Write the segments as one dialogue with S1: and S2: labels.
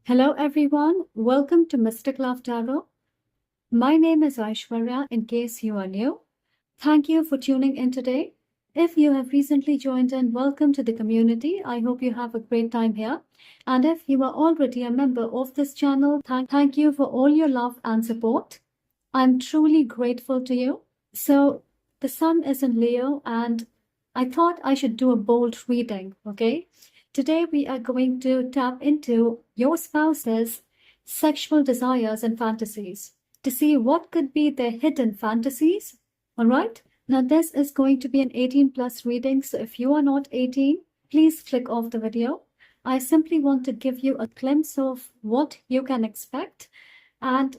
S1: Hello everyone, welcome to Mystic Love Tarot. My name is Aishwarya in case you are new. Thank you for tuning in today. If you have recently joined in, welcome to the community. I hope you have a great time here. And if you are already a member of this channel, thank you for all your love and support. I'm truly grateful to you. So the sun is in Leo and I thought I should do a bold reading, okay? Today we are going to tap into your spouse's sexual desires and fantasies to see what could be their hidden fantasies. All right? Now this is going to be an 18 plus reading, so if you are not 18, please click off the video. I simply want to give you a glimpse of what you can expect and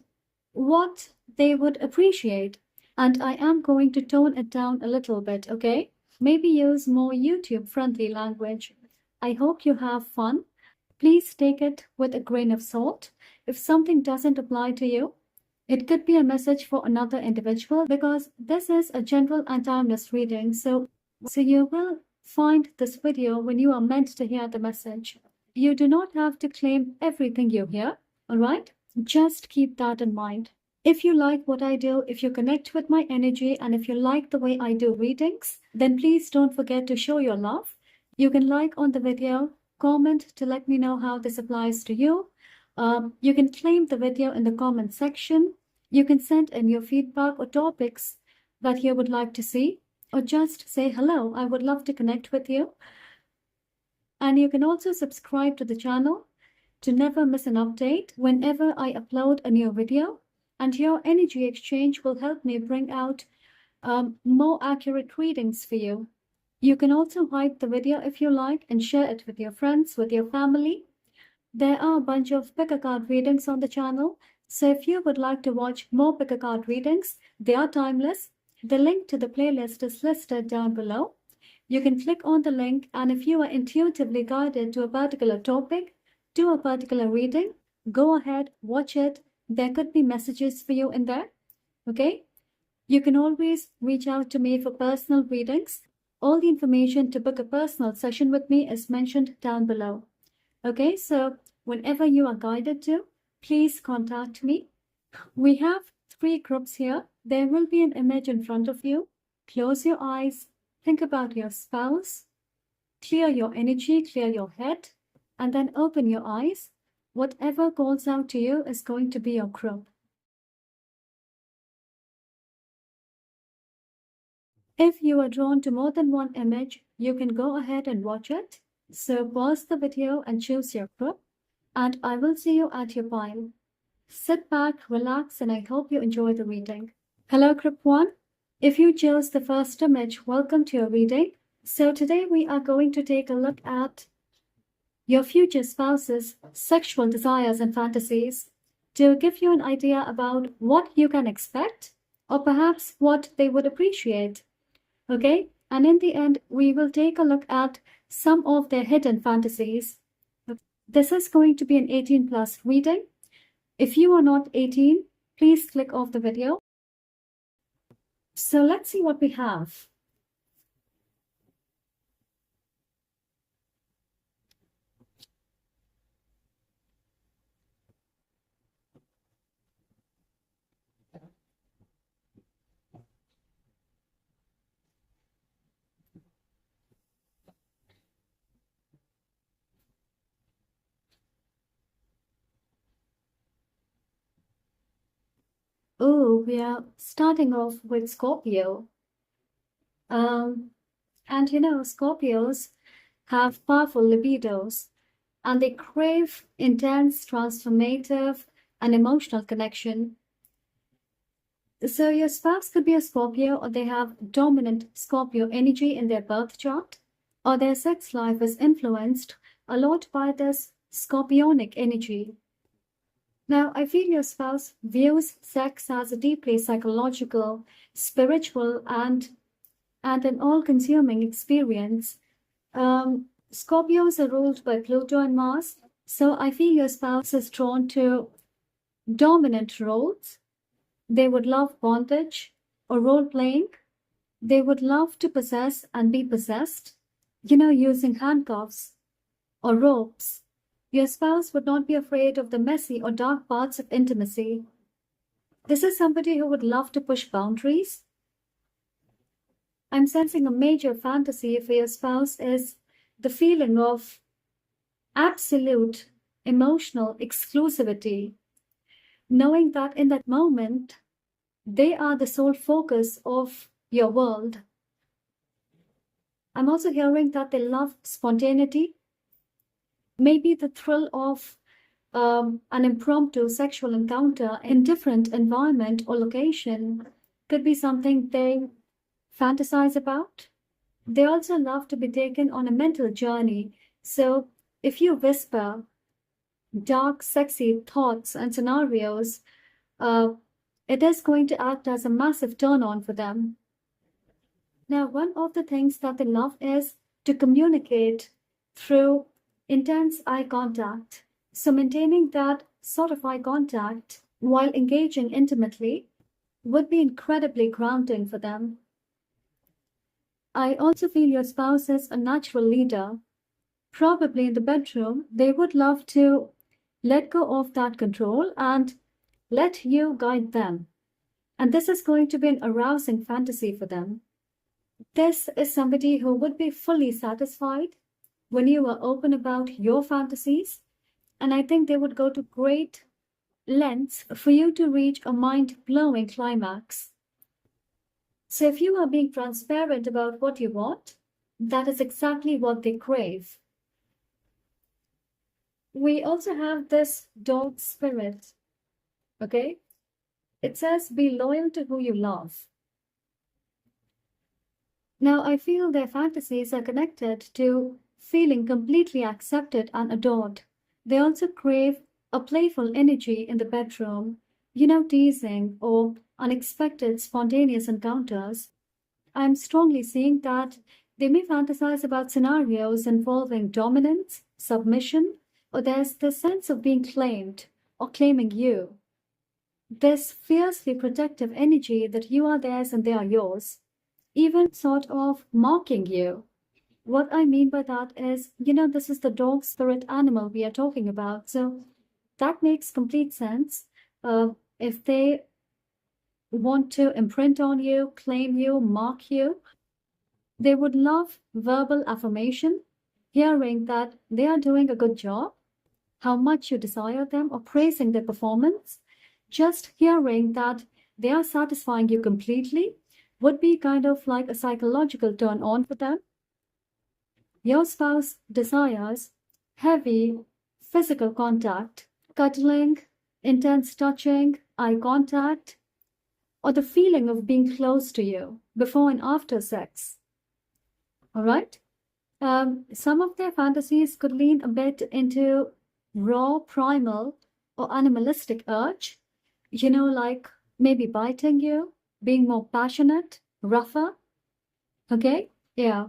S1: what they would appreciate. And I am going to tone it down a little bit, okay? Maybe use more YouTube-friendly language. I hope you have fun. Please take it with a grain of salt. If something doesn't apply to you, it could be a message for another individual because this is a general and timeless reading. So you will find this video when you are meant to hear the message. You do not have to claim everything you hear, all right? Just keep that in mind. If you like what I do, if you connect with my energy, and if you like the way I do readings, then please don't forget to show your love. You can like on the video, comment to let me know how this applies to you. You can claim the video in the comment section. You can send in your feedback or topics that you would like to see, or just say hello. I would love to connect with you. And you can also subscribe to the channel to never miss an update whenever I upload a new video. And your energy exchange will help me bring out more accurate readings for you. You can also like the video if you like and share it with your friends, with your family. There are a bunch of pick a card readings on the channel. So if you would like to watch more pick a card readings, they are timeless. The link to the playlist is listed down below. You can click on the link, and if you are intuitively guided to a particular topic, to a particular reading, go ahead, watch it. There could be messages for you in there, okay? You can always reach out to me for personal readings. All the information to book a personal session with me is mentioned down below. Okay, so whenever you are guided to, please contact me. We have 3 groups here. There will be an image in front of you. Close your eyes, think about your spouse, clear your energy, clear your head, and then open your eyes. Whatever calls out to you is going to be your group. If you are drawn to more than one image, you can go ahead and watch it. So pause the video and choose your group, and I will see you at your pile. Sit back, relax, and I hope you enjoy the reading. Hello, group 1. If you chose the first image, welcome to your reading. So today we are going to take a look at your future spouse's sexual desires and fantasies to give you an idea about what you can expect or perhaps what they would appreciate. Okay, and in the end, we will take a look at some of their hidden fantasies. This is going to be an 18 plus reading. If you are not 18, please click off the video. So let's see what we have. Oh, we are starting off with Scorpio. And Scorpios have powerful libidos and they crave intense, transformative, and emotional connection. So your spouse could be a Scorpio, or they have dominant Scorpio energy in their birth chart, or their sex life is influenced a lot by this scorpionic energy. Now, I feel your spouse views sex as a deeply psychological, spiritual, and an all-consuming experience. Scorpios are ruled by Pluto and Mars, so I feel your spouse is drawn to dominant roles. They would love bondage or role-playing. They would love to possess and be possessed, using handcuffs or ropes. Your spouse would not be afraid of the messy or dark parts of intimacy. This is somebody who would love to push boundaries. I'm sensing a major fantasy for your spouse is the feeling of absolute emotional exclusivity, knowing that in that moment, they are the sole focus of your world. I'm also hearing that they love spontaneity, maybe the thrill of an impromptu sexual encounter in different environment or location could be something they fantasize about. They also love to be taken on a mental journey. So if you whisper dark, sexy thoughts and scenarios, it is going to act as a massive turn on for them. Now, one of the things that they love is to communicate through intense eye contact. So maintaining that sort of eye contact while engaging intimately would be incredibly grounding for them. I also feel your spouse is a natural leader. Probably in the bedroom, they would love to let go of that control and let you guide them. And this is going to be an arousing fantasy for them. This is somebody who would be fully satisfied when you are open about your fantasies. And I think they would go to great lengths for you to reach a mind-blowing climax. So if you are being transparent about what you want, that is exactly what they crave. We also have this dog spirit, okay? It says, be loyal to who you love. Now, I feel their fantasies are connected to feeling completely accepted and adored. They also crave a playful energy in the bedroom, teasing or unexpected spontaneous encounters. I'm strongly seeing that they may fantasize about scenarios involving dominance, submission, or there's the sense of being claimed or claiming you. This fiercely protective energy that you are theirs and they are yours, even sort of mocking you. What I mean by that is, this is the dog spirit animal we are talking about. So that makes complete sense. If they want to imprint on you, claim you, mock you, they would love verbal affirmation, hearing that they are doing a good job, how much you desire them, or praising their performance. Just hearing that they are satisfying you completely would be kind of like a psychological turn on for them. Your spouse desires heavy physical contact, cuddling, intense touching, eye contact, or the feeling of being close to you before and after sex. All right? Some of their fantasies could lean a bit into raw, primal, or animalistic urge, like maybe biting you, being more passionate, rougher. Okay? Yeah.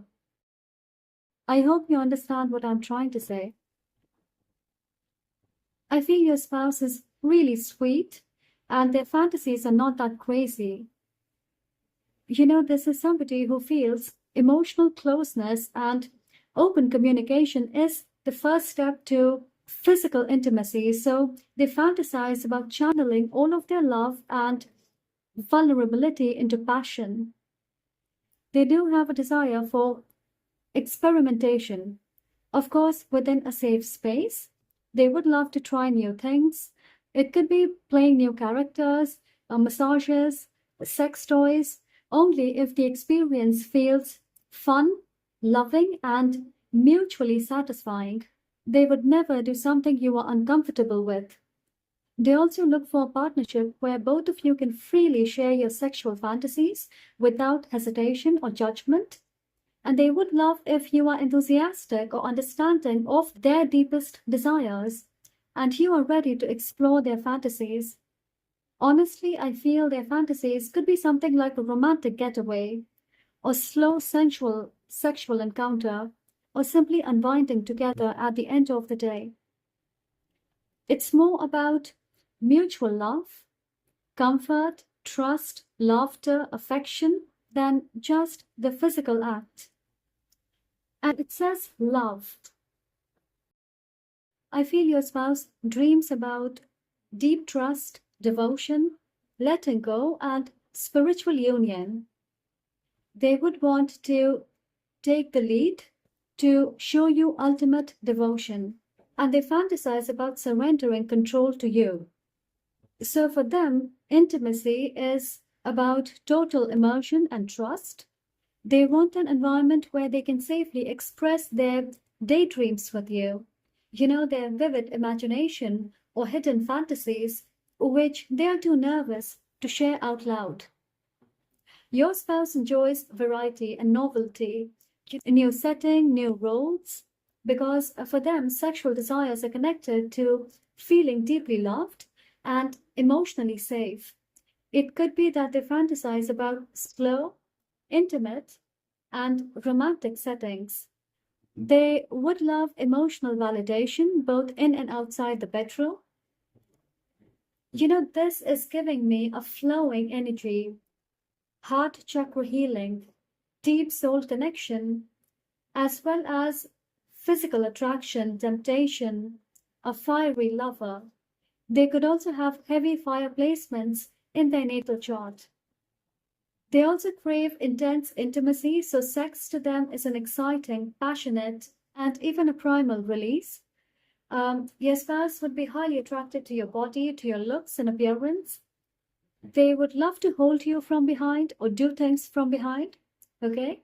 S1: I hope you understand what I'm trying to say. I feel your spouse is really sweet and their fantasies are not that crazy. This is somebody who feels emotional closeness and open communication is the first step to physical intimacy. So they fantasize about channeling all of their love and vulnerability into passion. They do have a desire for experimentation, of course, within a safe space. They would love to try new things. It could be playing new characters, massages, sex toys, only if the experience feels fun, loving, and mutually satisfying. They would never do something you are uncomfortable with. They also look for a partnership where both of you can freely share your sexual fantasies without hesitation or judgment. And they would love if you are enthusiastic or understanding of their deepest desires and you are ready to explore their fantasies. Honestly, I feel their fantasies could be something like a romantic getaway, or slow, sensual sexual encounter, or simply unwinding together at the end of the day. It's more about mutual love, comfort, trust, laughter, affection than just the physical act. And it says love. I feel your spouse dreams about deep trust, devotion, letting go, and spiritual union. They would want to take the lead to show you ultimate devotion, and they fantasize about surrendering control to you. So for them, intimacy is about total immersion and trust. They want an environment where they can safely express their daydreams with you, their vivid imagination or hidden fantasies, which they are too nervous to share out loud. Your spouse enjoys variety and novelty, new setting, new roles, because for them, sexual desires are connected to feeling deeply loved and emotionally safe. It could be that they fantasize about slow, intimate, and romantic settings. They would love emotional validation both in and outside the bedroom. This is giving me a flowing energy, heart chakra healing, deep soul connection, as well as physical attraction, temptation, a fiery lover. They could also have heavy fire placements in their natal chart. They also crave intense intimacy, so sex to them is an exciting, passionate, and even a primal release. Your spouse would be highly attracted to your body, to your looks and appearance. They would love to hold you from behind or do things from behind, okay?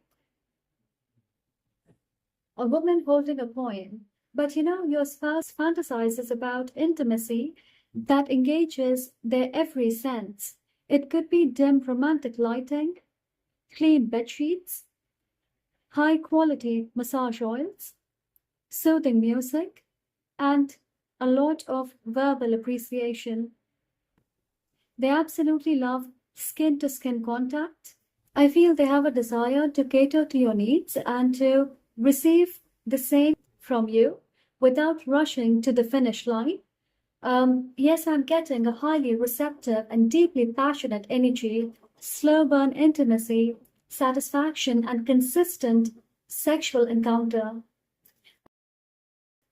S1: A woman holding a poem. But your spouse fantasizes about intimacy that engages their every sense. It could be dim romantic lighting, clean bed sheets, high quality massage oils, soothing music, and a lot of verbal appreciation. They absolutely love skin to skin contact. I feel they have a desire to cater to your needs and to receive the same from you without rushing to the finish line. Yes, I'm getting a highly receptive and deeply passionate energy, slow burn intimacy, satisfaction, and consistent sexual encounter.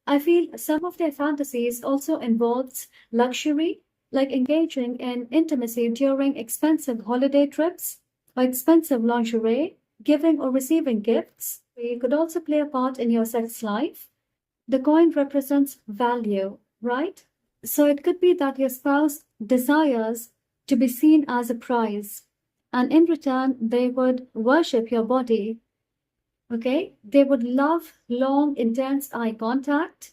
S1: I feel some of their fantasies also involves luxury, like engaging in intimacy during expensive holiday trips or expensive lingerie, giving or receiving gifts. It could also play a part in your sex life. The coin represents value, right? So it could be that your spouse desires to be seen as a prize, and in return, they would worship your body. Okay? They would love long, intense eye contact.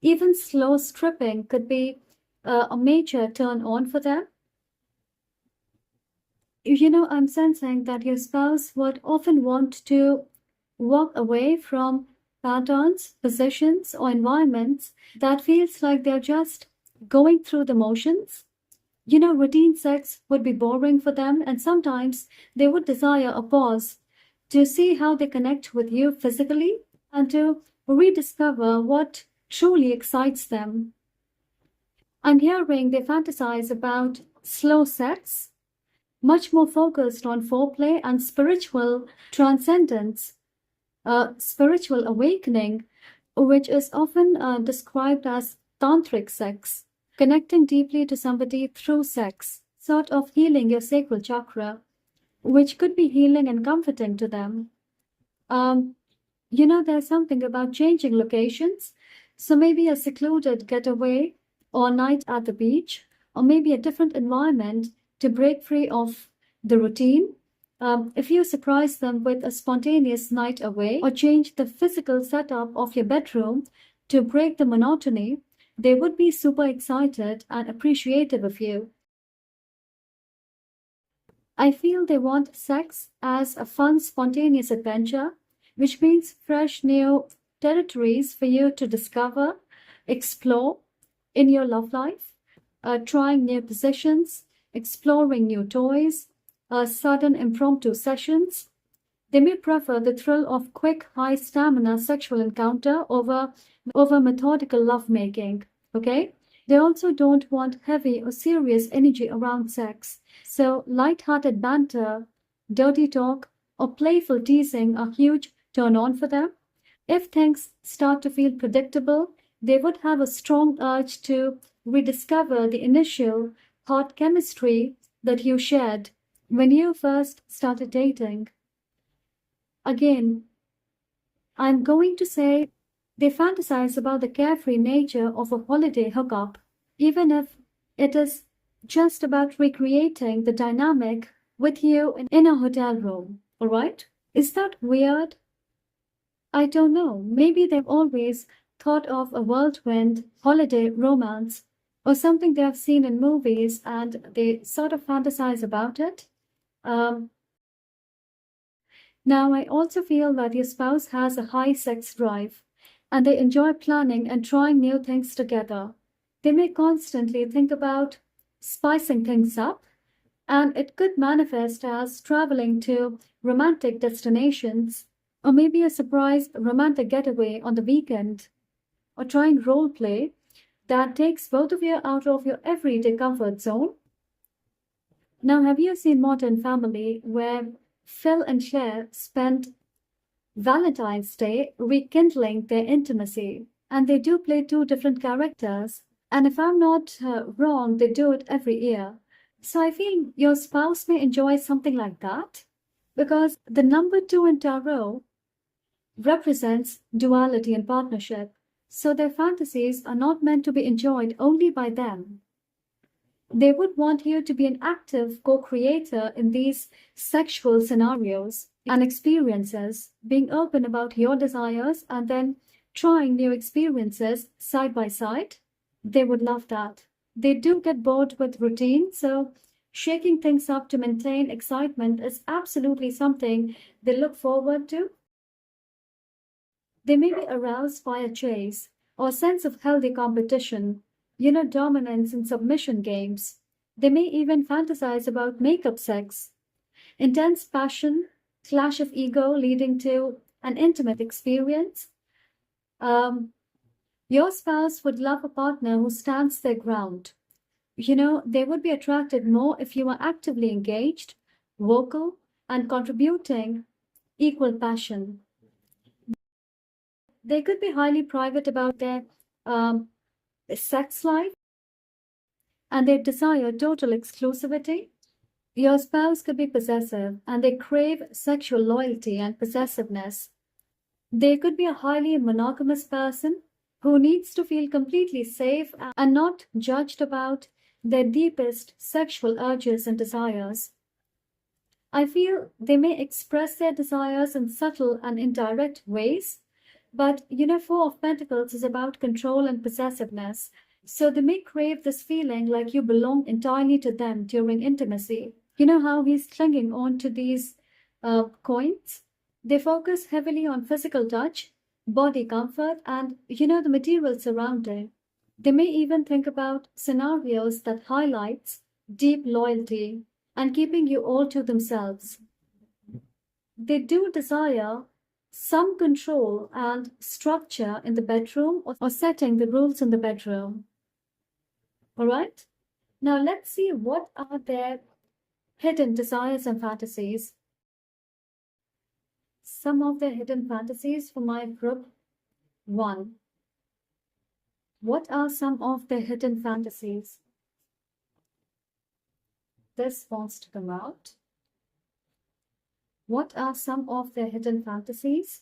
S1: Even slow stripping could be a major turn on for them. I'm sensing that your spouse would often want to walk away from patterns, positions, or environments that feels like they're just going through the motions. Routine sex would be boring for them, and sometimes they would desire a pause to see how they connect with you physically and to rediscover what truly excites them. I'm hearing they fantasize about slow sex, much more focused on foreplay and spiritual transcendence, spiritual awakening, which is often described as tantric sex, connecting deeply to somebody through sex, sort of healing your sacral chakra, which could be healing and comforting to them. There's something about changing locations, so maybe a secluded getaway or night at the beach, or maybe a different environment to break free of the routine. If you surprise them with a spontaneous night away or change the physical setup of your bedroom to break the monotony, they would be super excited and appreciative of you. I feel they want sex as a fun, spontaneous adventure, which means fresh, new territories for you to discover, explore in your love life, trying new positions, exploring new toys, sudden impromptu sessions. They may prefer the thrill of quick, high stamina sexual encounter over methodical lovemaking. Okay? They also don't want heavy or serious energy around sex. So light-hearted banter, dirty talk, or playful teasing are huge turn on for them. If things start to feel predictable, They would have a strong urge to rediscover the initial hot chemistry that you shared when you first started dating. Again, I'm going to say they fantasize about the carefree nature of a holiday hookup, even if it is just about recreating the dynamic with you in a hotel room. All right? Is that weird? I don't know. Maybe they've always thought of a whirlwind holiday romance or something they have seen in movies and they sort of fantasize about it. Um, Now, I also feel that your spouse has a high sex drive and they enjoy planning and trying new things together. They may constantly think about spicing things up, and it could manifest as traveling to romantic destinations, or maybe a surprise romantic getaway on the weekend, or trying role play that takes both of you out of your everyday comfort zone. Now, have you seen Modern Family where Phil and Claire spend Valentine's Day rekindling their intimacy? And they do play two different characters. And if I'm not wrong, they do it every year. So I feel your spouse may enjoy something like that because the number two in tarot represents duality and partnership. So their fantasies are not meant to be enjoyed only by them. They would want you to be an active co creator in these sexual scenarios and experiences, being open about your desires and then trying new experiences side by side. They would love that. They do get bored with routine, so shaking things up to maintain excitement is absolutely something they look forward to. They may be aroused by a chase or sense of healthy competition, dominance and submission games. They may even fantasize about makeup sex, intense passion, clash of ego leading to an intimate experience. Um, your spouse would love a partner who stands their ground. They would be attracted more if you are actively engaged, vocal, and contributing equal passion. They could be highly private about their um, sex life and they desire total exclusivity. Your spouse could be possessive and they crave sexual loyalty and possessiveness. They could be a highly monogamous person who needs to feel completely safe and not judged about their deepest sexual urges and desires. I feel they may express their desires in subtle and indirect ways, but Four of Pentacles is about control and possessiveness. So they may crave this feeling like you belong entirely to them during intimacy. You know how he's clinging on to these coins? They focus heavily on physical touch, body comfort, and the material surrounding. They may even think about scenarios that highlights deep loyalty and keeping you all to themselves. They do desire some control and structure in the bedroom or setting the rules in the bedroom. All right? Now let's see what are their hidden desires and fantasies. Some of their hidden fantasies for my group 1. What are some of their hidden fantasies? This wants to come out. What are some of their hidden fantasies?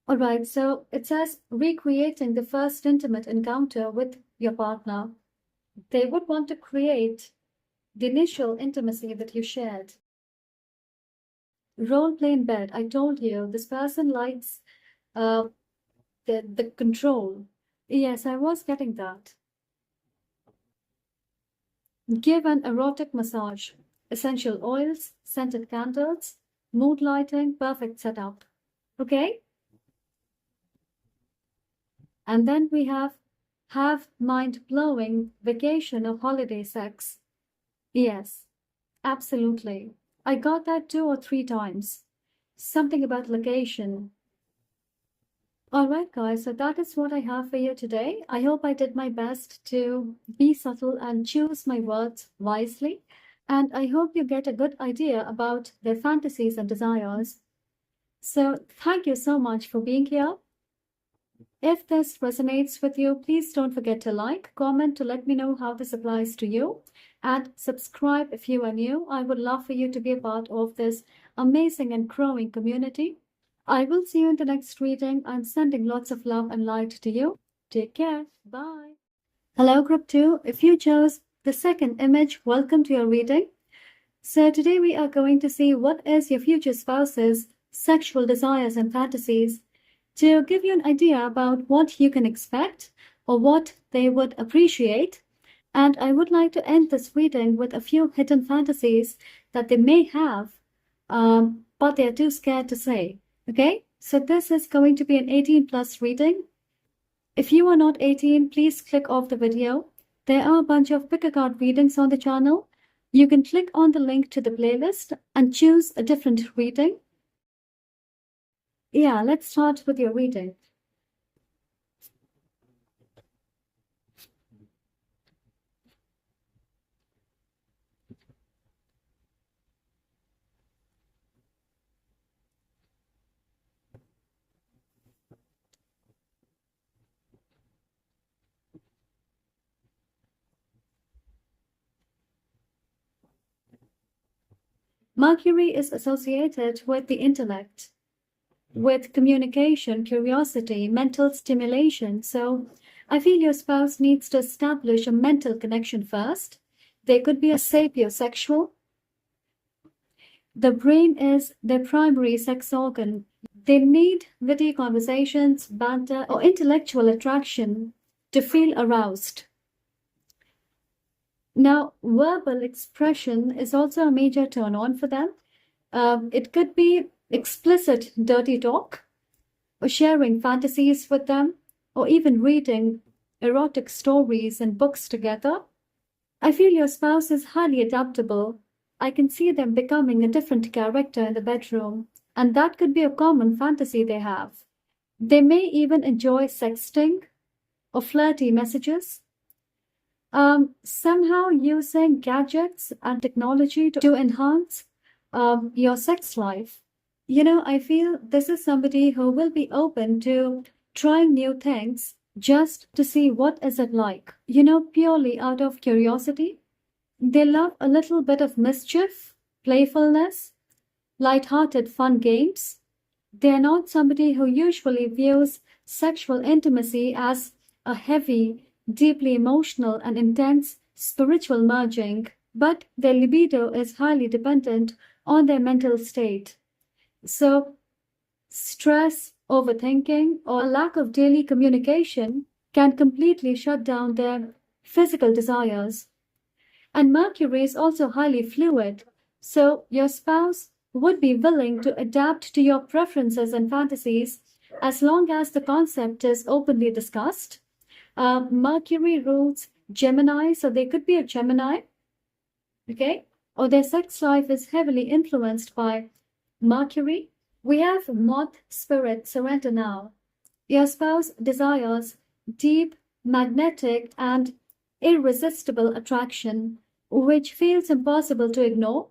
S1: All right, so it says recreating the first intimate encounter with your partner. They would want to create the initial intimacy that you shared. Role play in bed. I told you this person likes the control. Yes, I was getting that. Give an erotic massage. Essential oils, scented candles, mood lighting, perfect setup. Okay? And then we have mind-blowing vacation or holiday sex. Yes, absolutely. I got that 2 or 3 times. Something about location. All right, guys, so that is what I have for you today. I hope I did my best to be subtle and choose my words wisely. And I hope you get a good idea about their fantasies and desires. So, thank you so much for being here. If this resonates with you, please don't forget to like, comment to let me know how this applies to you, and subscribe if you are new. I would love for you to be a part of this amazing and growing community. I will see you in the next reading. I'm sending lots of love and light to you. Take care. Bye. Hello, Group 2. If you chose the second image, welcome to your reading. So today we are going to see what is your future spouse's sexual desires and fantasies to give you an idea about what you can expect or what they would appreciate. And I would like to end this reading with a few hidden fantasies that they may have, but they're too scared to say. Okay, so this is going to be an 18+ reading. If you are not 18, please click off the video. There are a bunch of pick a card readings on the channel. You can click on the link to the playlist and choose a different reading. Yeah, let's start with your reading. Mercury is associated with the intellect, with communication, curiosity, mental stimulation. So I feel your spouse needs to establish a mental connection first. They could be a sapiosexual. The brain is their primary sex organ. They need witty conversations, banter, or intellectual attraction to feel aroused. Now, verbal expression is also a major turn on for them. It could be explicit dirty talk, or sharing fantasies with them, or even reading erotic stories and books together. I feel your spouse is highly adaptable. I can see them becoming a different character in the bedroom, and that could be a common fantasy they have. They may even enjoy sexting or flirty messages. Somehow using gadgets and technology to enhance your sex life. You know, I feel this is somebody who will be open to trying new things just to see what is it like, you know, purely out of curiosity. They love a little bit of mischief, playfulness, light-hearted fun games. They are not somebody who usually views sexual intimacy as a heavy, deeply emotional and intense spiritual merging, but their libido is highly dependent on their mental state. So, stress, overthinking, or a lack of daily communication can completely shut down their physical desires. And Mercury is also highly fluid, so your spouse would be willing to adapt to your preferences and fantasies as long as the concept is openly discussed. Mercury rules Gemini, so they could be a Gemini, okay? Or their sex life is heavily influenced by Mercury. We have moth spirit, surrender now. Your spouse desires deep, magnetic, and irresistible attraction, which feels impossible to ignore,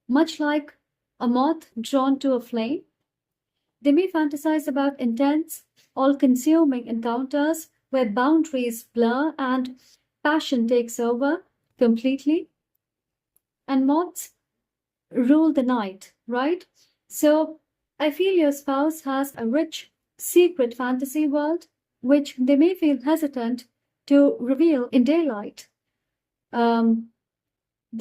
S1: much like a moth drawn to a flame. They may fantasize about intense, all-consuming encounters where boundaries blur and passion takes over completely. And moths rule the night, right? So I feel your spouse has a rich, secret fantasy world, which they may feel hesitant to reveal in daylight. They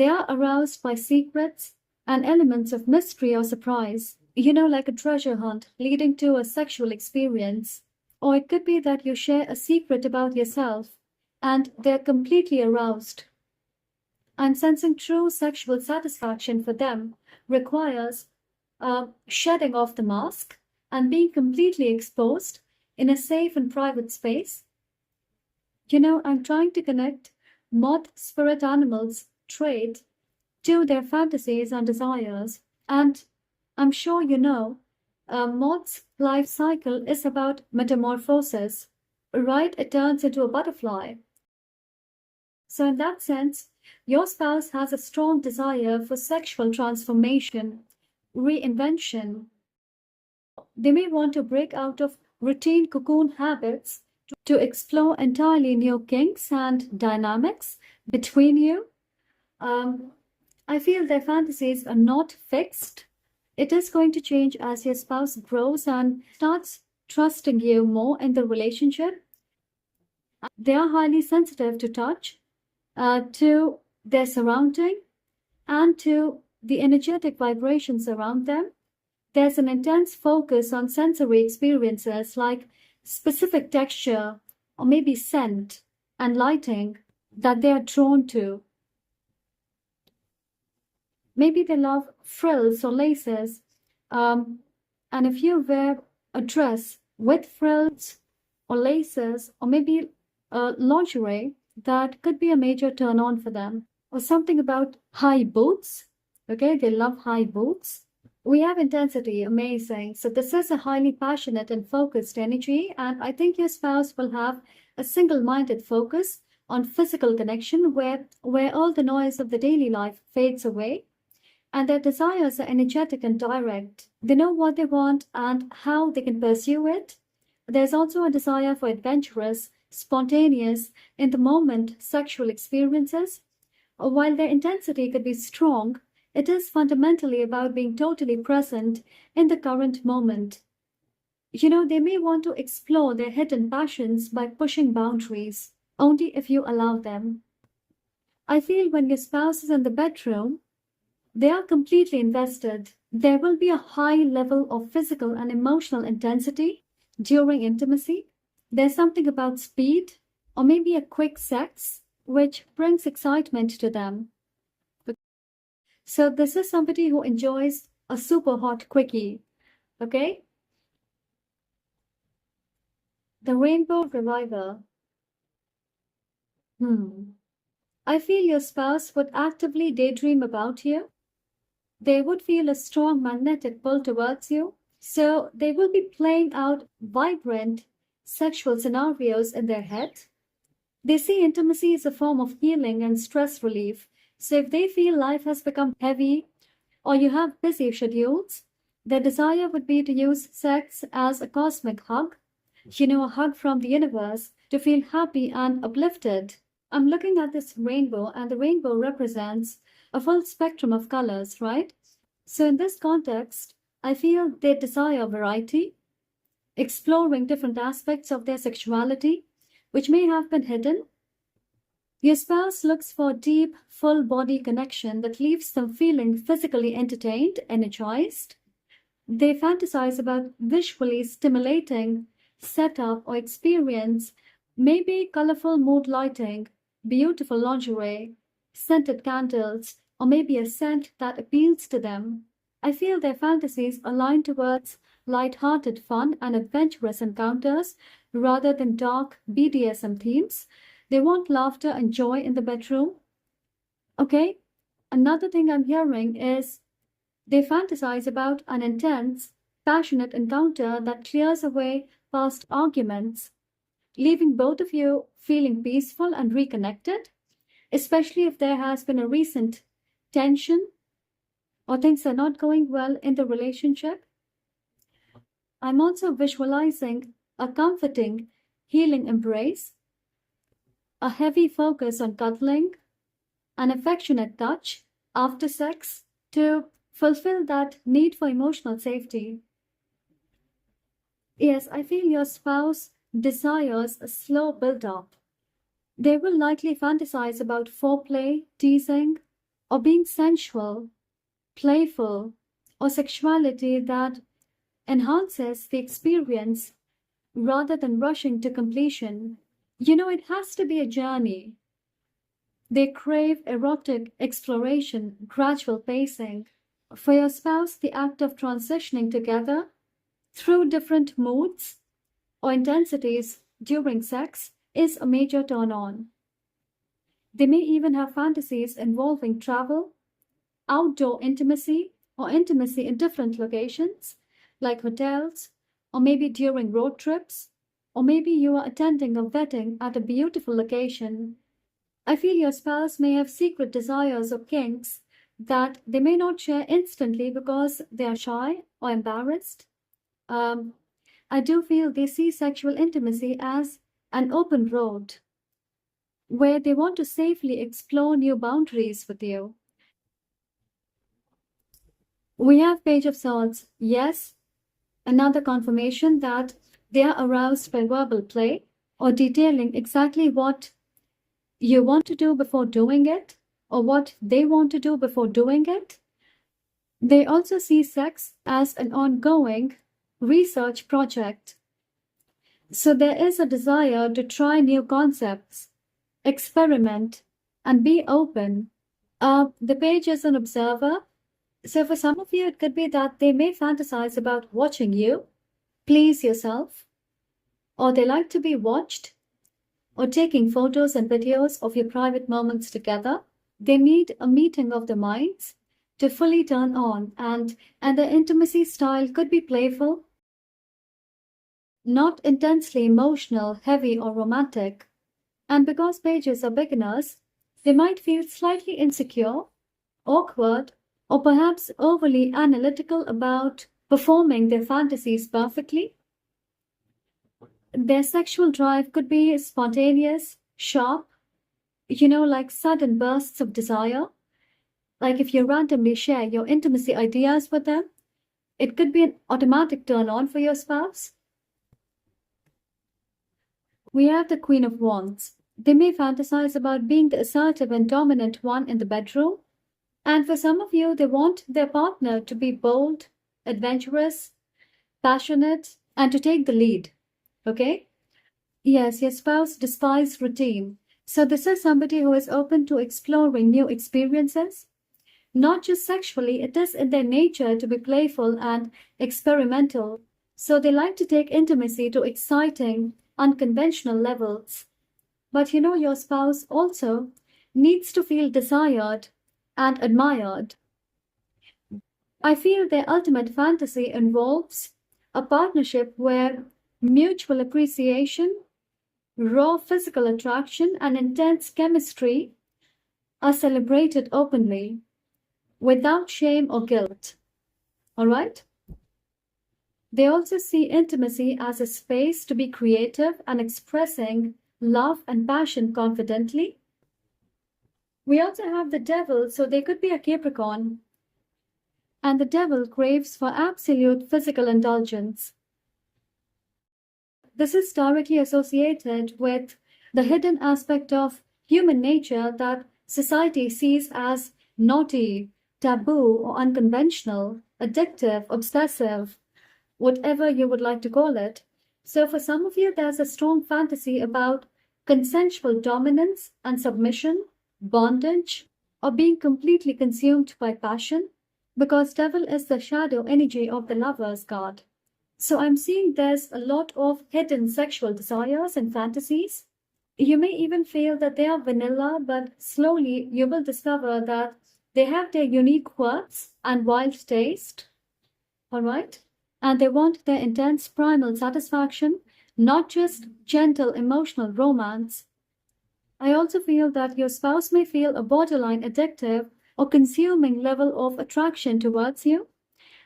S1: are aroused by secrets and elements of mystery or surprise, you know, like a treasure hunt leading to a sexual experience. Or it could be that you share a secret about yourself and they're completely aroused. And sensing true sexual satisfaction for them requires shedding off the mask and being completely exposed in a safe and private space. You know, I'm trying to connect moth spirit animals' trait to their fantasies and desires. And I'm sure you know, A moth's life cycle is about metamorphosis, right? It turns into a butterfly. So, in that sense, your spouse has a strong desire for sexual transformation, reinvention. They may want to break out of routine cocoon habits to explore entirely new kinks and dynamics between you. I feel their fantasies are not fixed. It is going to change as your spouse grows and starts trusting you more in the relationship. They are highly sensitive to touch, to their surrounding, and to the energetic vibrations around them. There's an intense focus on sensory experiences like specific texture or maybe scent and lighting that they are drawn to. Maybe they love frills or laces. And if you wear a dress with frills or laces or maybe lingerie, that could be a major turn on for them. Or something about high boots. Okay, they love high boots. We have intensity, amazing. So this is a highly passionate and focused energy, and I think your spouse will have a single-minded focus on physical connection where all the noise of the daily life fades away, and their desires are energetic and direct. They know what they want and how they can pursue it. There's also a desire for adventurous, spontaneous, in the moment sexual experiences. While their intensity could be strong, it is fundamentally about being totally present in the current moment. They may want to explore their hidden passions by pushing boundaries, only if you allow them. I feel when your spouse is in the bedroom, they are completely invested. There will be a high level of physical and emotional intensity during intimacy. There's something about speed, or maybe a quick sex, which brings excitement to them. So this is somebody who enjoys a super hot quickie, okay? The Rainbow Reviver. I feel your spouse would actively daydream about you. They would feel a strong magnetic pull towards you. So they will be playing out vibrant sexual scenarios in their head. They see intimacy as a form of healing and stress relief. So if they feel life has become heavy or you have busy schedules, their desire would be to use sex as a cosmic hug, a hug from the universe to feel happy and uplifted. I'm looking at this rainbow, and the rainbow represents a full spectrum of colors, right? So in this context, I feel they desire variety, exploring different aspects of their sexuality, which may have been hidden. Your spouse looks for deep, full body connection that leaves them feeling physically entertained, energized. They fantasize about visually stimulating setup or experience, maybe colorful mood lighting, beautiful lingerie, scented candles, or maybe a scent that appeals to them. I feel their fantasies align towards light-hearted fun and adventurous encounters rather than dark BDSM themes. They want laughter and joy in the bedroom. Okay, another thing I'm hearing is they fantasize about an intense, passionate encounter that clears away past arguments, leaving both of you feeling peaceful and reconnected, especially if there has been a recent tension or things are not going well in the relationship. I'm also visualizing a comforting, healing embrace, a heavy focus on cuddling, an affectionate touch after sex to fulfill that need for emotional safety. Yes, I feel your spouse desires a slow build-up. They will likely fantasize about foreplay, teasing, or being sensual, playful, or sexuality that enhances the experience rather than rushing to completion. It has to be a journey. They crave erotic exploration, gradual pacing. For your spouse, the act of transitioning together through different moods or intensities during sex is a major turn on. They may even have fantasies involving travel, outdoor intimacy, or intimacy in different locations, like hotels, or maybe during road trips, or maybe you are attending a wedding at a beautiful location. I feel your spouse may have secret desires or kinks that they may not share instantly because they are shy or embarrassed. Um, I do feel they see sexual intimacy as an open road where they want to safely explore new boundaries with you. We have Page of Swords. Yes, another confirmation that they are aroused by verbal play or detailing exactly what you want to do before doing it or what they want to do before doing it. They also see sex as an ongoing research project. So there is a desire to try new concepts, experiment, and be open. The page is an observer. So for some of you, it could be that they may fantasize about watching you please yourself, or they like to be watched, or taking photos and videos of your private moments together. They need a meeting of the minds to fully turn on, and their intimacy style could be playful, not intensely emotional, heavy, or romantic. And because pages are beginners, they might feel slightly insecure, awkward, or perhaps overly analytical about performing their fantasies perfectly. Their sexual drive could be spontaneous, sharp, like sudden bursts of desire. Like if you randomly share your intimacy ideas with them, it could be an automatic turn on for your spouse. We have the Queen of Wands. They may fantasize about being the assertive and dominant one in the bedroom. And for some of you, they want their partner to be bold, adventurous, passionate, and to take the lead. Okay? Yes, your spouse despises routine. So this is somebody who is open to exploring new experiences. Not just sexually, it is in their nature to be playful and experimental. So they like to take intimacy to exciting, unconventional levels. But your spouse also needs to feel desired and admired. I feel their ultimate fantasy involves a partnership where mutual appreciation, raw physical attraction, and intense chemistry are celebrated openly, without shame or guilt. All right? They also see intimacy as a space to be creative and expressing love and passion confidently. We also have the devil, so they could be a Capricorn. And the devil craves for absolute physical indulgence. This is directly associated with the hidden aspect of human nature that society sees as naughty, taboo, or unconventional, addictive, obsessive, whatever you would like to call it. So for some of you, there's a strong fantasy about consensual dominance and submission, bondage, or being completely consumed by passion, because devil is the shadow energy of the lover's card. So I'm seeing there's a lot of hidden sexual desires and fantasies. You may even feel that they are vanilla, but slowly you will discover that they have their unique quirks and wild taste. All right? And they want their intense primal satisfaction, not just gentle emotional romance. I also feel that your spouse may feel a borderline addictive or consuming level of attraction towards you,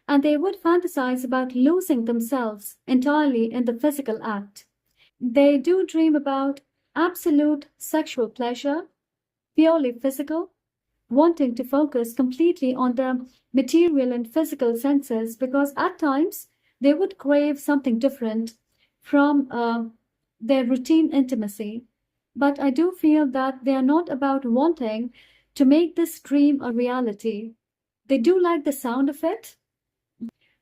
S1: and they would fantasize about losing themselves entirely in the physical act. They do dream about absolute sexual pleasure, purely physical, wanting to focus completely on the material and physical senses, because at times they would crave something different from their routine intimacy. But I do feel that they are not about wanting to make this dream a reality. They do like the sound of it,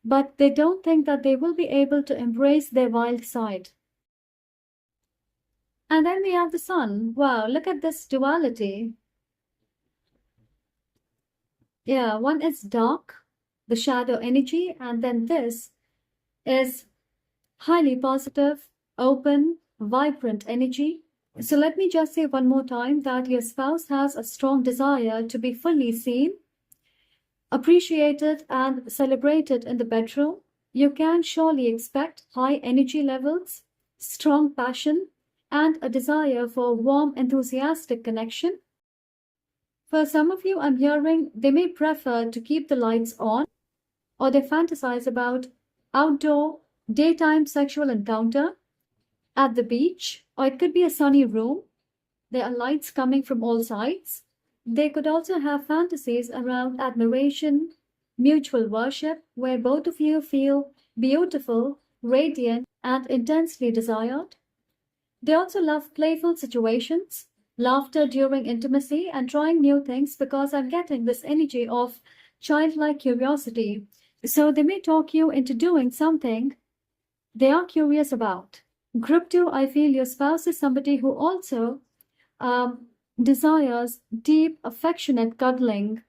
S1: but they don't think that they will be able to embrace their wild side. And then we have the sun. Wow, look at this duality. Yeah, one is dark, the shadow energy, and then this is highly positive, open, vibrant energy. So let me just say one more time that your spouse has a strong desire to be fully seen, appreciated, and celebrated in the bedroom. you can surely expect high energy levels, strong passion, and a desire for warm, enthusiastic connection. For some of you, I'm hearing they may prefer to keep the lights on, or they fantasize about outdoor, daytime sexual encounter at the beach, or it could be a sunny room. There are lights coming from all sides. They could also have fantasies around admiration, mutual worship, where both of you feel beautiful, radiant, and intensely desired. They also love playful situations, laughter during intimacy, and trying new things because I'm getting this energy of childlike curiosity. So they may talk you into doing something they are curious about. Group 2, I feel your spouse is somebody who also desires deep, affectionate cuddling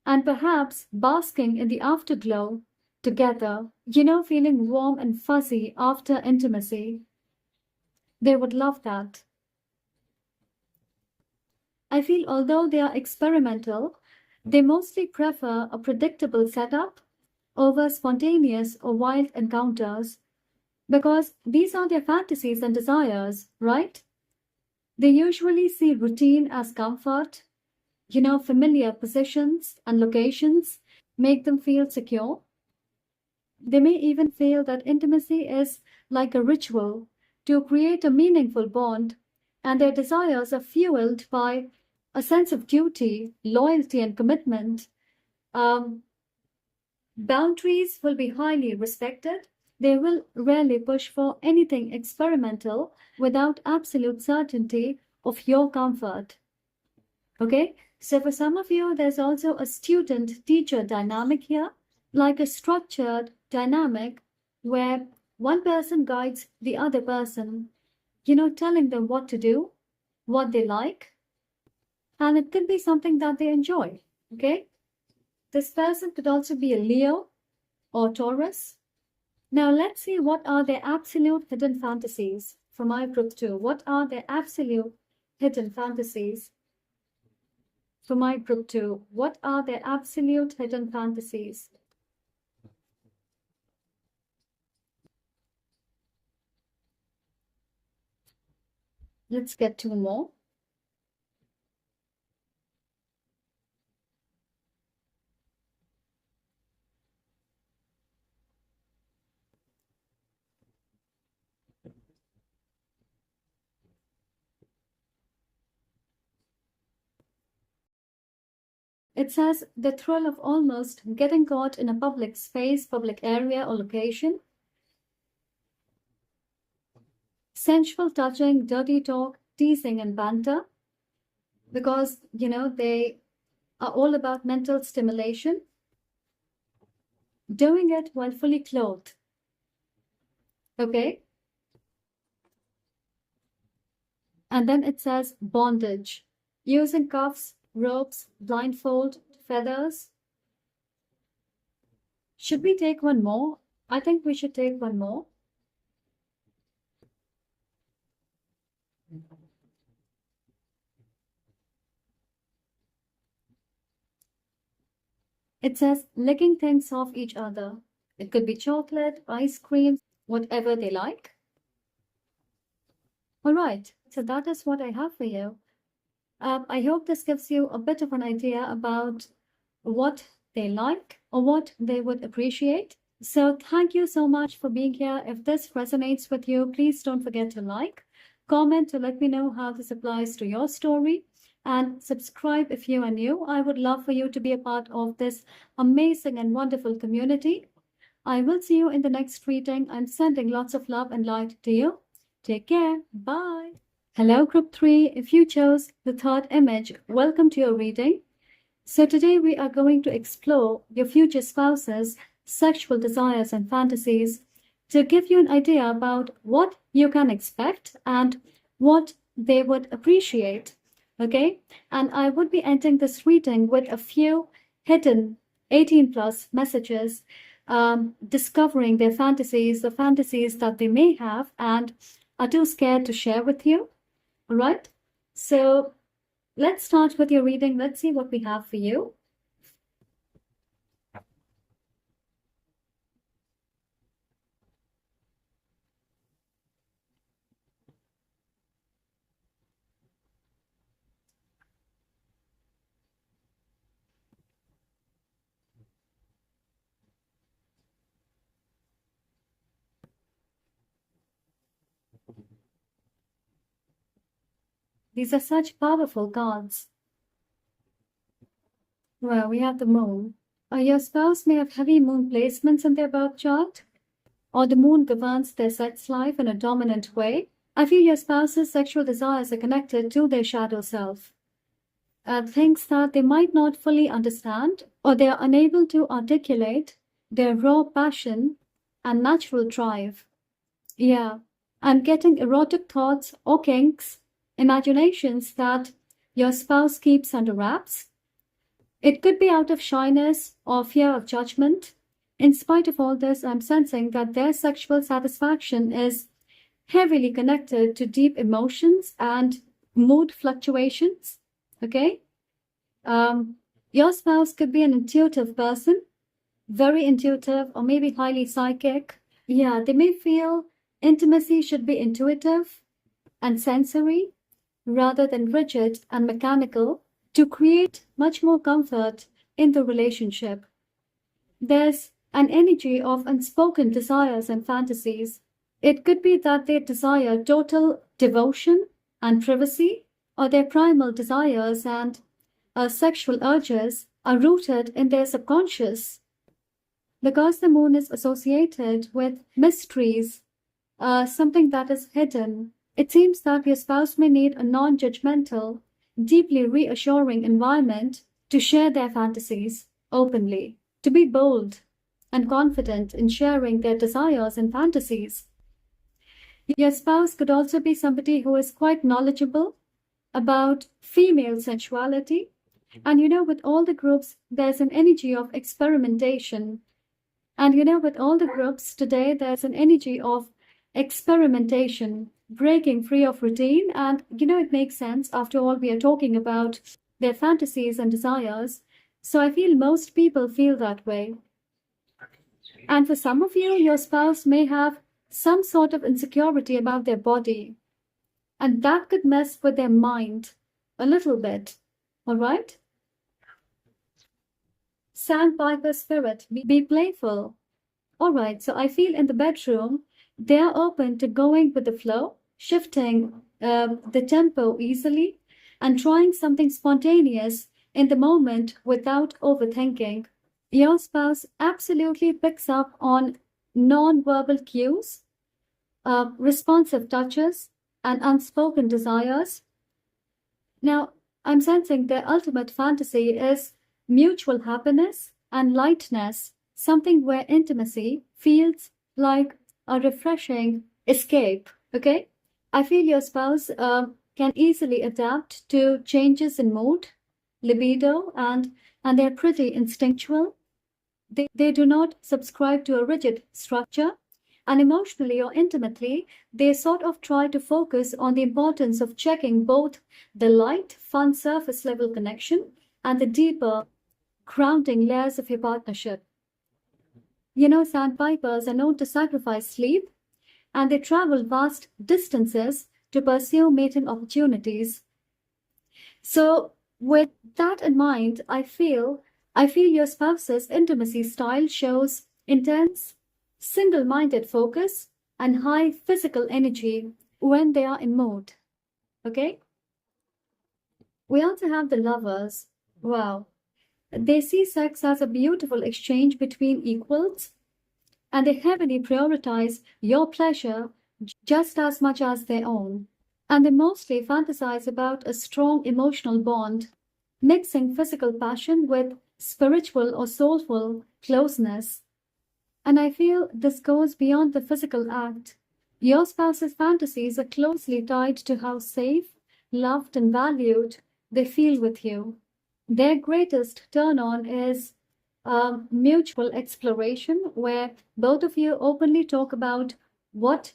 S1: and perhaps basking in the afterglow together, feeling warm and fuzzy after intimacy. They would love that. I feel although they are experimental, they mostly prefer a predictable setup over spontaneous or wild encounters because these are their fantasies and desires, right? They usually see routine as comfort, familiar positions and locations make them feel secure. They may even feel that intimacy is like a ritual to create a meaningful bond, and their desires are fueled by a sense of duty, loyalty, and commitment. Boundaries will be highly respected. They will rarely push for anything experimental without absolute certainty of your comfort. Okay, so for some of you, there's also a student-teacher dynamic here, like a structured dynamic where one person guides the other person, telling them what to do, what they like, and it could be something that they enjoy. Okay, this person could also be a Leo or Taurus. Now let's see what are their absolute hidden fantasies for my group 2. What are their absolute hidden fantasies for my group 2? What are their absolute hidden fantasies? Let's get 2 more. It says the thrill of almost getting caught in a public space, public area, or location. Sensual touching, dirty talk, teasing, and banter. Because, they are all about mental stimulation. Doing it while fully clothed. Okay? And then it says bondage. Using cuffs, ropes, blindfold, feathers. Should we take one more? I think we should take one more. It says licking things off each other. It could be chocolate, ice cream, whatever they like. All right, so that is what I have for you. I hope this gives you a bit of an idea about what they like or what they would appreciate. So thank you so much for being here. If this resonates with you, please don't forget to like, comment to let me know how this applies to your story, and subscribe if you are new. I would love for you to be a part of this amazing and wonderful community. I will see you in the next reading. I'm sending lots of love and light to you. Take care. Bye. Hello, Group 3. If you chose the third image, welcome to your reading. So today we are going to explore your future spouse's sexual desires and fantasies to give you an idea about what you can expect and what they would appreciate. Okay? And I would be ending this reading with a few hidden 18+ messages discovering their fantasies, the fantasies that they may have and are too scared to share with you. All right? So let's start with your reading. Let's see what we have for you. These are such powerful cards. Well, we have the moon. Your spouse may have heavy moon placements in their birth chart, or the moon governs their sex life in a dominant way. I feel your spouse's sexual desires are connected to their shadow self. Things that they might not fully understand, or they are unable to articulate their raw passion and natural drive. Yeah, I'm getting erotic thoughts or kinks, imaginations that your spouse keeps under wraps. It could be out of shyness or fear of judgment. In spite of all this, I'm sensing that their sexual satisfaction is heavily connected to deep emotions and mood fluctuations. Okay? Your spouse could be an intuitive person, very intuitive, or maybe highly psychic. Yeah, they may feel intimacy should be intuitive and sensory rather than rigid and mechanical to create much more comfort in the relationship. There's an energy of unspoken desires and fantasies. It could be that they desire total devotion and privacy, or their primal desires and sexual urges are rooted in their subconscious. Because the moon is associated with mysteries, something that is hidden, it seems that your spouse may need a non-judgmental, deeply reassuring environment to share their fantasies openly, to be bold and confident in sharing their desires and fantasies. Your spouse could also be somebody who is quite knowledgeable about female sensuality. And with all the groups, there's an energy of experimentation. And with all the groups today, there's an energy of experimentation, breaking free of routine. And it makes sense. After all, we are talking about their fantasies and desires. So I feel most people feel that way. And for some of you, your spouse may have some sort of insecurity about their body. And that could mess with their mind a little bit. All right? Sandpiper spirit, be playful. All right, so I feel in the bedroom, they are open to going with the flow, shifting the tempo easily, and trying something spontaneous in the moment without overthinking. Your spouse absolutely picks up on non-verbal cues, responsive touches, and unspoken desires. Now, I'm sensing their ultimate fantasy is mutual happiness and lightness, something where intimacy feels like a refreshing escape. Okay? I feel your spouse can easily adapt to changes in mood, libido, and they're pretty instinctual. They do not subscribe to a rigid structure, and emotionally or intimately, they sort of try to focus on the importance of checking both the light, fun surface level connection and the deeper, grounding layers of your partnership. Sandpipers are known to sacrifice sleep, and they travel vast distances to pursue mating opportunities. So, with that in mind, I feel your spouse's intimacy style shows intense, single-minded focus and high physical energy when they are in mood. Okay? We also have the lovers. Wow. They see sex as a beautiful exchange between equals, and they heavily prioritize your pleasure just as much as their own. And they mostly fantasize about a strong emotional bond, mixing physical passion with spiritual or soulful closeness. And I feel this goes beyond the physical act. Your spouse's fantasies are closely tied to how safe, loved, and valued they feel with you. Their greatest turn-on is mutual exploration, where both of you openly talk about what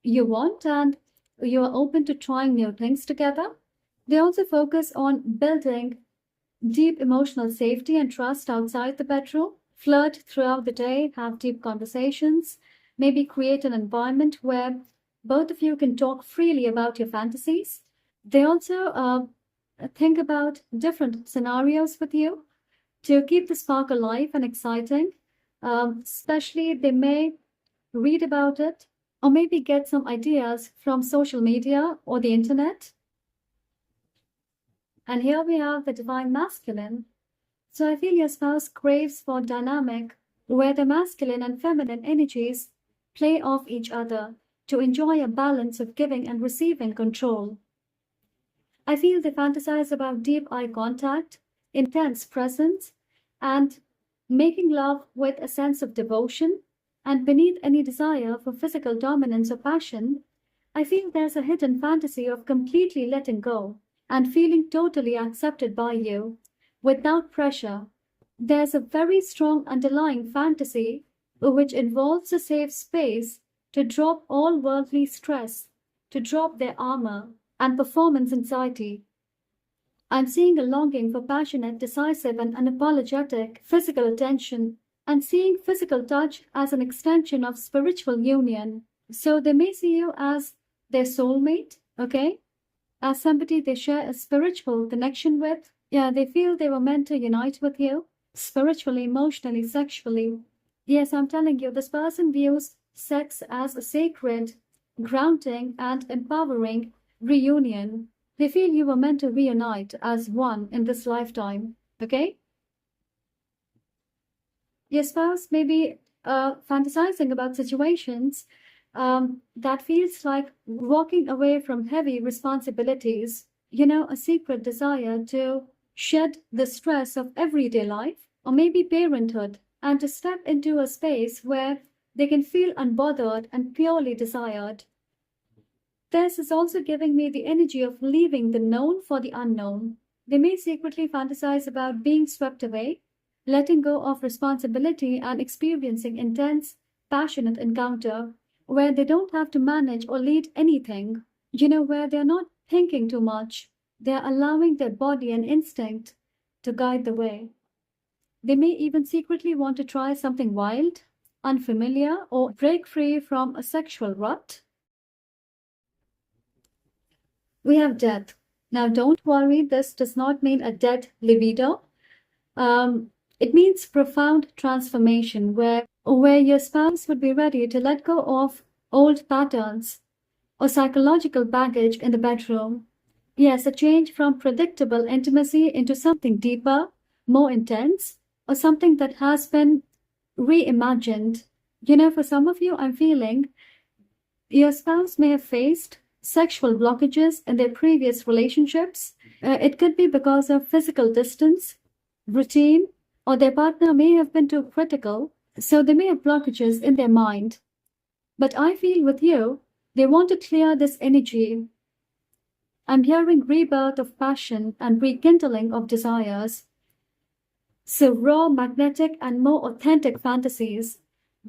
S1: you want and you are open to trying new things together. They also focus on building deep emotional safety and trust outside the bedroom, flirt throughout the day, have deep conversations, maybe create an environment where both of you can talk freely about your fantasies. They also think about different scenarios with you to keep the spark alive and exciting. Especially, they may read about it or maybe get some ideas from social media or the internet. And here we have the divine masculine. So I feel your spouse craves for dynamic where the masculine and feminine energies play off each other to enjoy a balance of giving and receiving control. I feel they fantasize about deep eye contact, intense presence, and making love with a sense of devotion. And beneath any desire for physical dominance or passion, I feel there's a hidden fantasy of completely letting go and feeling totally accepted by you without pressure. There's a very strong underlying fantasy which involves a safe space to drop all worldly stress, to drop their armor and performance anxiety. I'm seeing a longing for passionate, decisive, and unapologetic physical attention, and seeing physical touch as an extension of spiritual union. So they may see you as their soulmate, okay? As somebody they share a spiritual connection with. Yeah, they feel they were meant to unite with you, spiritually, emotionally, sexually. Yes, I'm telling you, this person views sex as a sacred, grounding, and empowering reunion. They feel you were meant to reunite as one in this lifetime, okay? Your spouse may be fantasizing about situations that feels like walking away from heavy responsibilities, a secret desire to shed the stress of everyday life, or maybe parenthood, and to step into a space where they can feel unbothered and purely desired. This is also giving me the energy of leaving the known for the unknown. They may secretly fantasize about being swept away, letting go of responsibility and experiencing intense, passionate encounter where they don't have to manage or lead anything, where they're not thinking too much. They're allowing their body and instinct to guide the way. They may even secretly want to try something wild, unfamiliar, or break free from a sexual rut. We have death. Now, don't worry, this does not mean a dead libido. It means profound transformation where your spouse would be ready to let go of old patterns or psychological baggage in the bedroom. Yes, a change from predictable intimacy into something deeper, more intense, or something that has been reimagined. For some of you, I'm feeling your spouse may have faced sexual blockages in their previous relationships. It could be because of physical distance, routine, or their partner may have been too critical, so they may have blockages in their mind. But I feel with you, they want to clear this energy. I'm hearing rebirth of passion and rekindling of desires. So raw, magnetic, and more authentic fantasies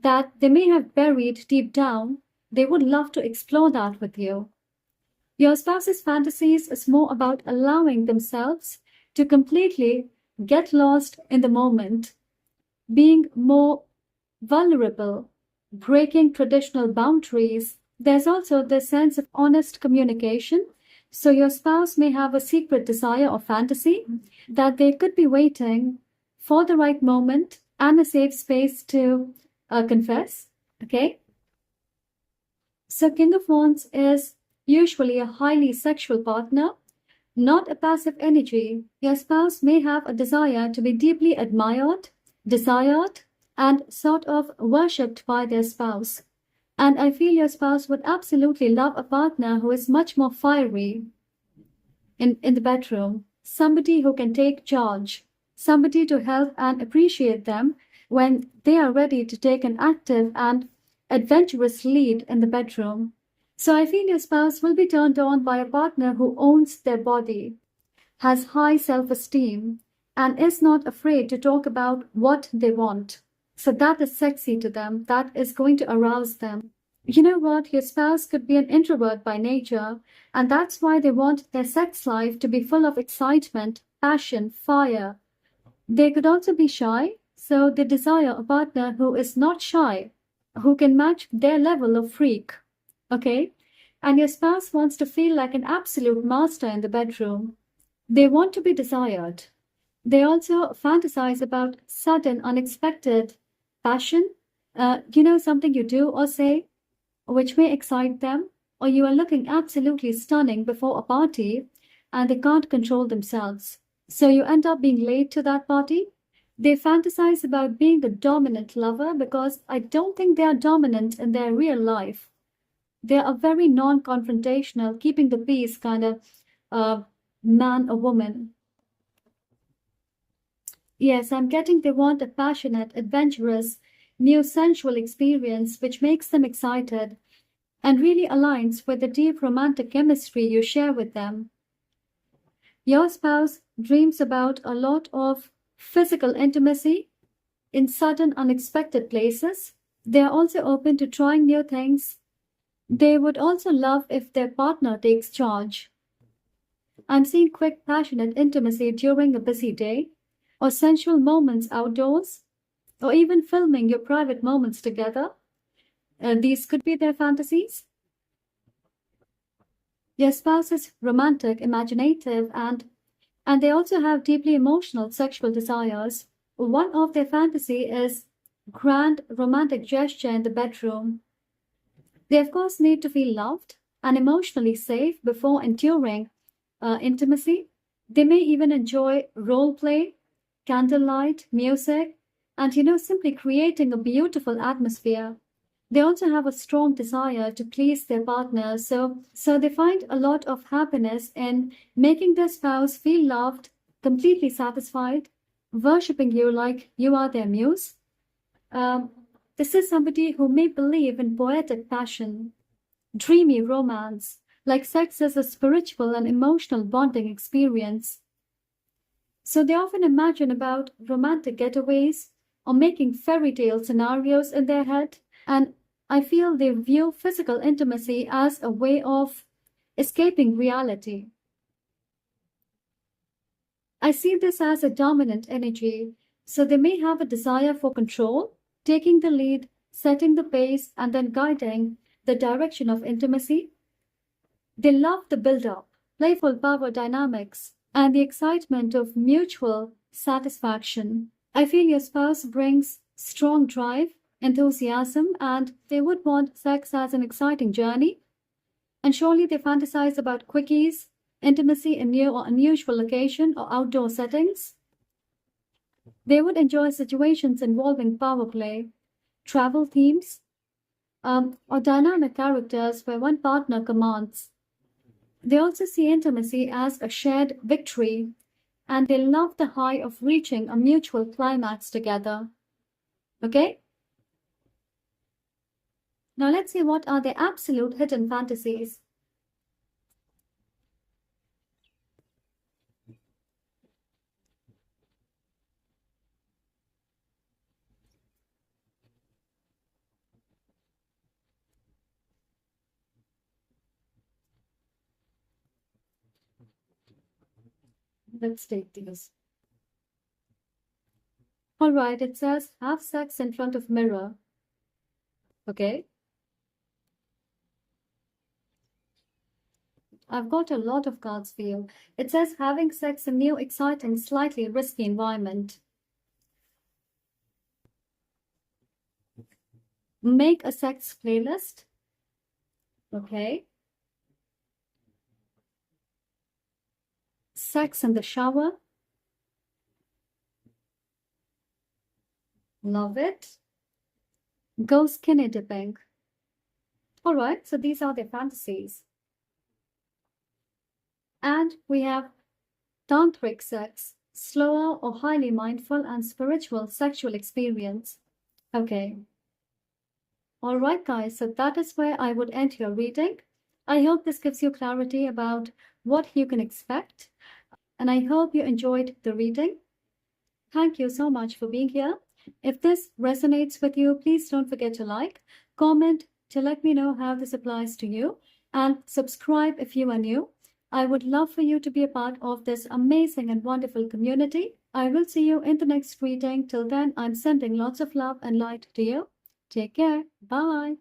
S1: that they may have buried deep down, they would love to explore that with you. Your spouse's fantasies is more about allowing themselves to completely get lost in the moment, being more vulnerable, breaking traditional boundaries. There's also the sense of honest communication. So your spouse may have a secret desire or fantasy that they could be waiting for the right moment and a safe space to confess, okay? So King of Wands is usually a highly sexual partner, not a passive energy. Your spouse may have a desire to be deeply admired, desired, and sort of worshipped by their spouse. And I feel your spouse would absolutely love a partner who is much more fiery in the bedroom, somebody who can take charge, somebody to help and appreciate them when they are ready to take an active and adventurous lead in the bedroom. So I feel your spouse will be turned on by a partner who owns their body, has high self-esteem, and is not afraid to talk about what they want. So that is sexy to them. That is going to arouse them. You know what? Your spouse could be an introvert by nature, and that's why they want their sex life to be full of excitement, passion, fire. They could also be shy, so they desire a partner who is not shy, who can match their level of freak. Okay? And your spouse wants to feel like an absolute master in the bedroom. They want to be desired. They also fantasize about sudden, unexpected passion. Something you do or say which may excite them, or you are looking absolutely stunning before a party and they can't control themselves. So you end up being late to that party. They fantasize about being the dominant lover because I don't think they are dominant in their real life. They are very non-confrontational, keeping the peace kind of man or woman. Yes, I'm getting they want a passionate, adventurous, new sensual experience which makes them excited and really aligns with the deep romantic chemistry you share with them. Your spouse dreams about a lot of physical intimacy in sudden, unexpected places. They are also open to trying new things. They would also love if their partner takes charge. I'm seeing quick, passionate intimacy during a busy day, or sensual moments outdoors, or even filming your private moments together. These could be their fantasies. Your spouse is romantic, imaginative, and they also have deeply emotional sexual desires. One of their fantasy is grand romantic gesture in the bedroom. They of course need to feel loved and emotionally safe before enduring intimacy. They may even enjoy role play, candlelight, music, and simply creating a beautiful atmosphere. They also have a strong desire to please their partner, so they find a lot of happiness in making their spouse feel loved, completely satisfied, worshipping you like you are their muse. This is somebody who may believe in poetic passion, dreamy romance, like sex as a spiritual and emotional bonding experience. So they often imagine about romantic getaways or making fairy tale scenarios in their head, and I feel they view physical intimacy as a way of escaping reality. I see this as a dominant energy, so they may have a desire for control, taking the lead, setting the pace, and then guiding the direction of intimacy. They love the build-up, playful power dynamics, and the excitement of mutual satisfaction. I feel your spouse brings strong drive, enthusiasm, and they would want sex as an exciting journey. And surely they fantasize about quickies, intimacy in new or unusual location or outdoor settings. They would enjoy situations involving power play, travel themes, or dynamic characters where one partner commands. They also see intimacy as a shared victory, and they love the high of reaching a mutual climax together. Okay? Now let's see what are the absolute hidden fantasies. Let's take these. All right, it says have sex in front of mirror. Okay. I've got a lot of cards for you. It says having sex in new, exciting, slightly risky environment. Make a sex playlist. Okay. Sex in the shower. Love it. Go skinny dipping. All right, so these are the fantasies. And we have tantric sex, slower or highly mindful and spiritual sexual experience. Okay. All right, guys, so that is where I would end your reading. I hope this gives you clarity about what you can expect, and I hope you enjoyed the reading. Thank you so much for being here. If this resonates with you, please don't forget to like, comment to let me know how this applies to you, and subscribe if you are new. I would love for you to be a part of this amazing and wonderful community. I will see you in the next reading. Till then, I'm sending lots of love and light to you. Take care. Bye.